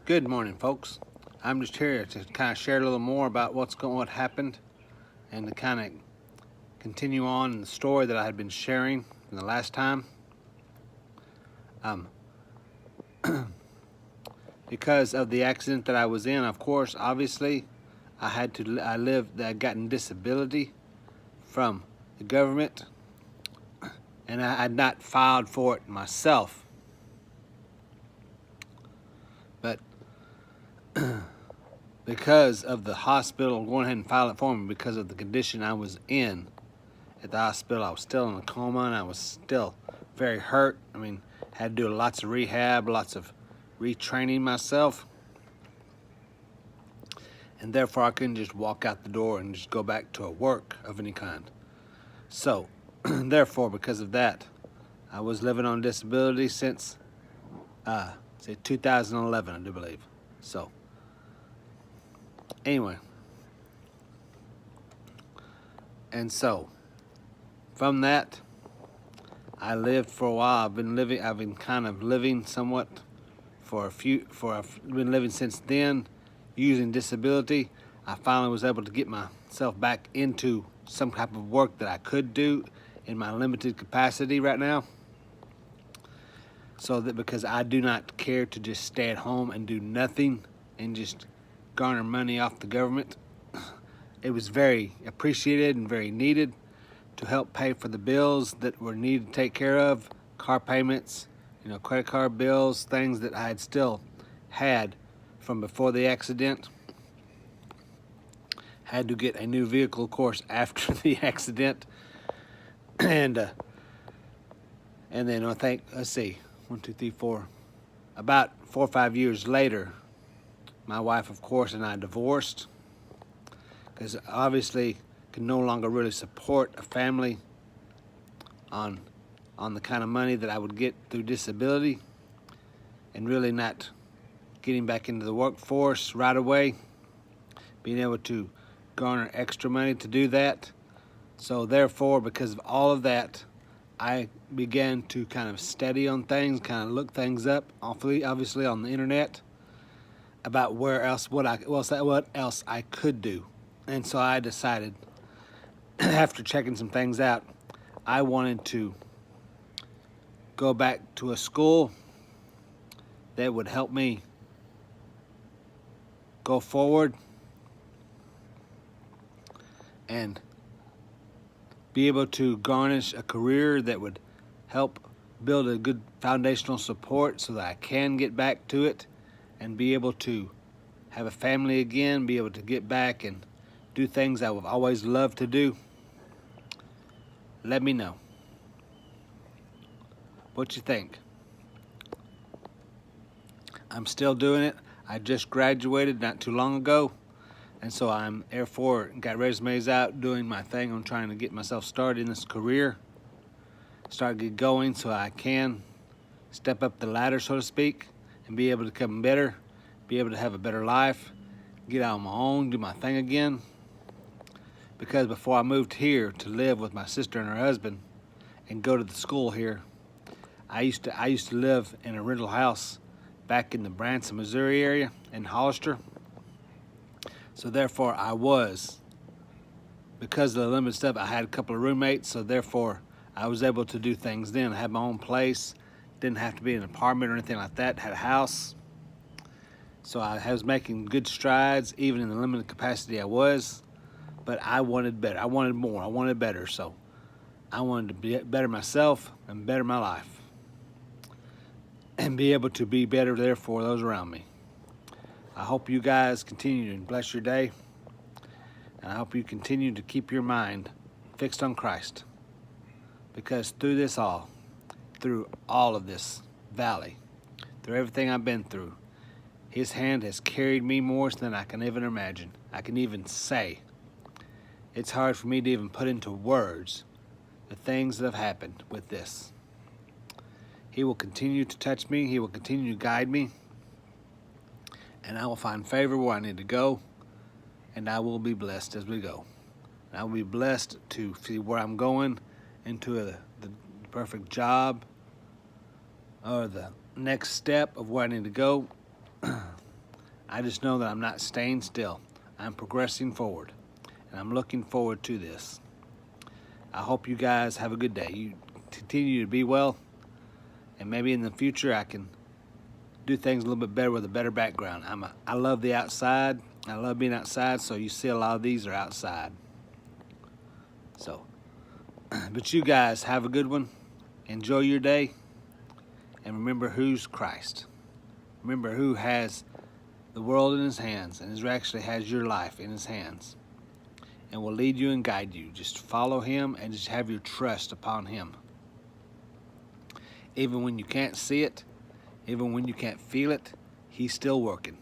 Good morning, folks. I'm just here to kind of share a little more about what happened, and to kind of continue on the story that I had been sharing from the last time. Um, because of the accident that I was in, of course, obviously, I gotten disability from the government, and I had not filed for it myself, but because of the hospital going ahead and file it for me because of the condition I was in at the hospital. I was still in a coma, and I was still very hurt. Had to do lots of rehab, lots of retraining myself, and therefore I couldn't just walk out the door and just go back to a work of any kind. So, therefore, because of that, I was living on disability since, 2011, I do believe. So, anyway, and so from that, I lived for a while. I've been kind of living somewhat been living since then, using disability. I finally was able to get myself back into some type of work that I could do in my limited capacity right now. So that because I do not care to just stay at home and do nothing and just garner money off the government. It was very appreciated and very needed to help pay for the bills that were needed to take care of, car payments, credit card bills, things that I had still had from before the accident. Had to get a new vehicle, of course, after the accident. And then I think, let's see, 1, 2, 3, 4, about 4 or 5 years later, my wife, of course, and I divorced because obviously could no longer really support a family on the kind of money that I would get through disability, and really not getting back into the workforce right away, being able to garner extra money to do that. So therefore, because of all of that, I began to kind of study on things, kind of look things up, obviously on the internet, about what else I could do. And so I decided, after checking some things out, I wanted to go back to a school that would help me go forward and be able to garnish a career that would help build a good foundational support so that I can get back to it and be able to have a family again, be able to get back and do things I would always love to do. Let me know what you think. I'm still doing it. I just graduated not too long ago, and so I'm therefore got resumes out, doing my thing on trying to get myself started in this career, get going so I can step up the ladder, so to speak, and be able to become better, be able to have a better life, get out on my own, do my thing again. Because before I moved here to live with my sister and her husband and go to the school here, I used to live in a rental house back in the Branson, Missouri area in Hollister. So therefore because of the limited stuff, I had a couple of roommates, so therefore I was able to do things then. I had my own place, didn't have to be in an apartment or anything like that, had a house. So I was making good strides, even in the limited capacity I was, but I wanted better. I wanted more. I wanted better. So I wanted to better myself and better my life and be able to be better there for those around me. I hope you guys continue to bless your day, and I hope you continue to keep your mind fixed on Christ, because through all of this valley, through everything I've been through, His hand has carried me more than I can even imagine. I can even say. It's hard for me to even put into words the things that have happened with this. He will continue to touch me. He will continue to guide me. And I will find favor where I need to go. And I will be blessed as we go. And I will be blessed to see where I'm going, into the perfect job or the next step of where I need to go. I just know that I'm not staying still. I'm progressing forward, and I'm looking forward to this. I hope you guys have a good day. You continue to be well, and maybe in the future I can do things a little bit better with a better background. I love the outside. I love being outside, so you see a lot of these are outside. So, but you guys have a good one. Enjoy your day, and remember who's Christ. Remember who has the world in his hands, and who actually has your life in his hands, and will lead you and guide you. Just follow him and just have your trust upon him. Even when you can't see it, even when you can't feel it, he's still working.